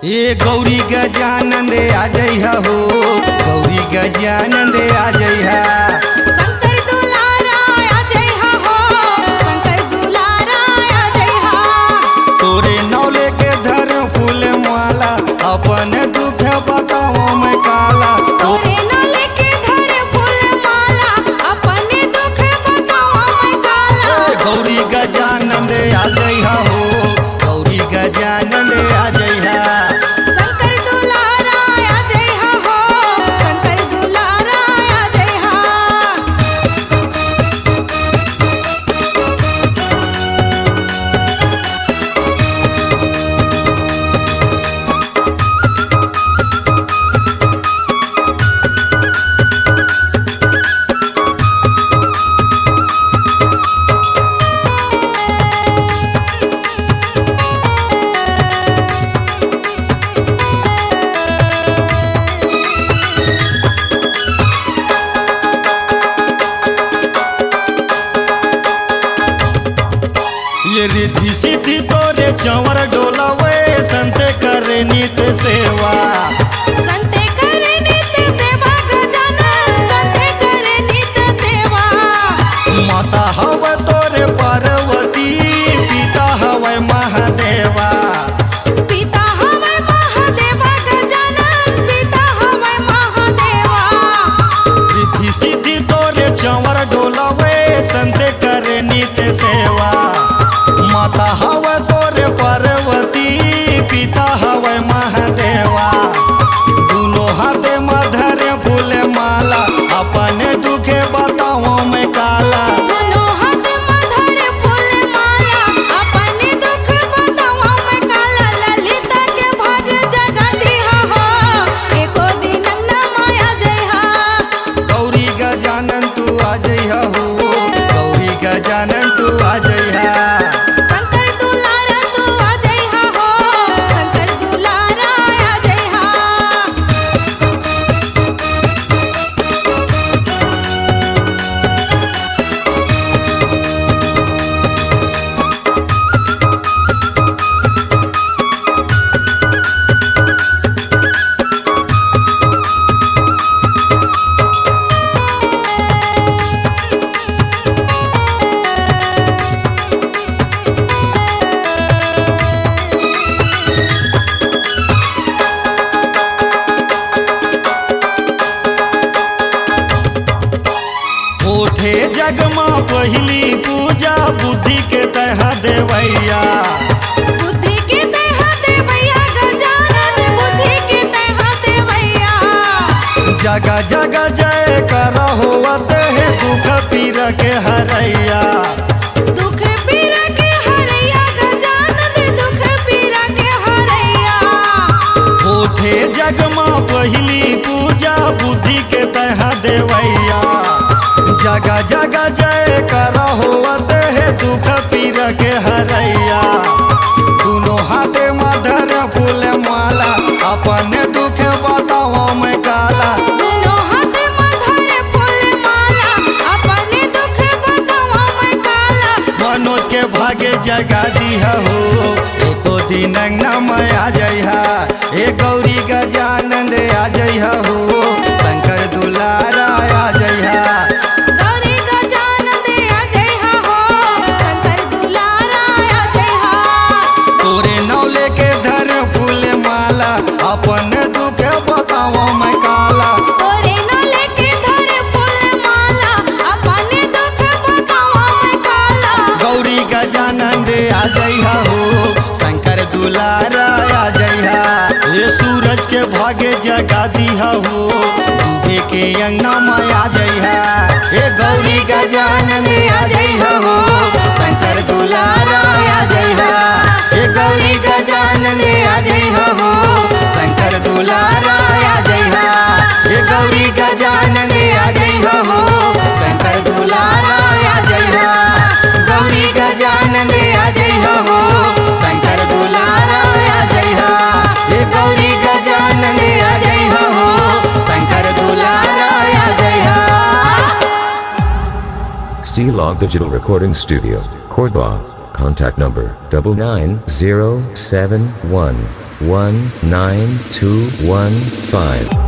ये गौरी गजानंद आ जइहा हो, गौरी गजानंद आ जइहा। शंकर दुलारा आ जइहा हो, शंकर दुलारा आ जइहा। तोरे नौले के धर फूल माला, अपन दुख बताओ मैं काला। तोरे नौले के धर फूल माला, अपने दुख बताओ मैं काला। गौरी गजानंद आ जइहा हो, गौरी गजानंद आ जइहा। शंकर दुलारा आ जइहा हो, शंकर दुलारा आ जइहा। ये रिद्धि सिद्धि तोरे चंवर डोलावे, संत करे नित सेवा। संते करे नित्य सेवा गजानन, संते करे नित्य सेवा। माता हवे तोरे पार्वती, पिता हवे महादेवा। पिता हवै महादेवा गजानन, पिता हवै महादेवा। रिद्धि सिद्धि तोरे चंवर डोलावे, संत करे नित सेवा। माता हवे तोरे पार्वती, पिता हवे महादेवा। दोनों हाथे मधर फूल माला, अपने दुखे बताओ मैं काला। दोनों हाथ मधर फूल माला, अपने दुख बताओ मैं काला। ललिता के भाग जगा दिहा हो, एको दिन अंगना माया जइहा। गौरी गजानन तू आ जइहा हो, गौरी गजानन तू आ जइहा। शंकर दुलारा तू आ जइहा हो, शंकर दुलारा आ जइहा। होठे जग माँ पहली पूजा, बुद्धि के तह देवैया। बुद्धि के तहा देवैया गजानन, बुद्धि के तहा देवैया। जगह जगह जय कर होवत है, दुख पीर के हरैया। दुख पीरा के हरैया गजानन, दुख पीरा के हरैया। होठे जग माँ पहली पूजा, बुद्धि के तह देवैया। जगह जगह जय कर होवत है, दुख पीर के हरैया। दोनों हाथे मधर फूल माला, अपने दुख बताओ मैं काला। दोनों हाथ मधर फूल माला, अपने दुख बताओ मैं काला। मनोज के भागे जगा दिया हो, एको दिन अंगना में आ जइहा। ए गौरी गजानंद आ जइहा हो, शंकर दुलारा आ जइहा। गौरी गजानन आ जइहा हो, शंकर दुलारा आ जइहा। तोरे नौले के धर फूल माला, अपन दुख बताओ मैं काला। तोरे नौले के धर फूल माला, अपने दुख बताओ मैं काला। गौरी गजानंद आ जइहा हो, शंकर दुलारा आ जइहा। ये सूरज के भागे जगा दिया हो, डूबे के अंगना में आ जइहा। ये गौरी गजानंद आ जइहा हो, शंकर दुलारा आ जइहा। ये गौरी गजानंद आ जइहा हो, शंकर दुलारा आ जइहा। ये गौरी गजानंद आ जइहा हो, शंकर दुलारा आ जइहा। गौरी गजानंद आ जइहा हो, शंकर दुलारा आ जइहा। ये गौरी गजानंद आ जइहा हो, शंकर दुलारा आ जइहा। C Log Digital Recording Studio, Cordoba, Contact number 99071192215.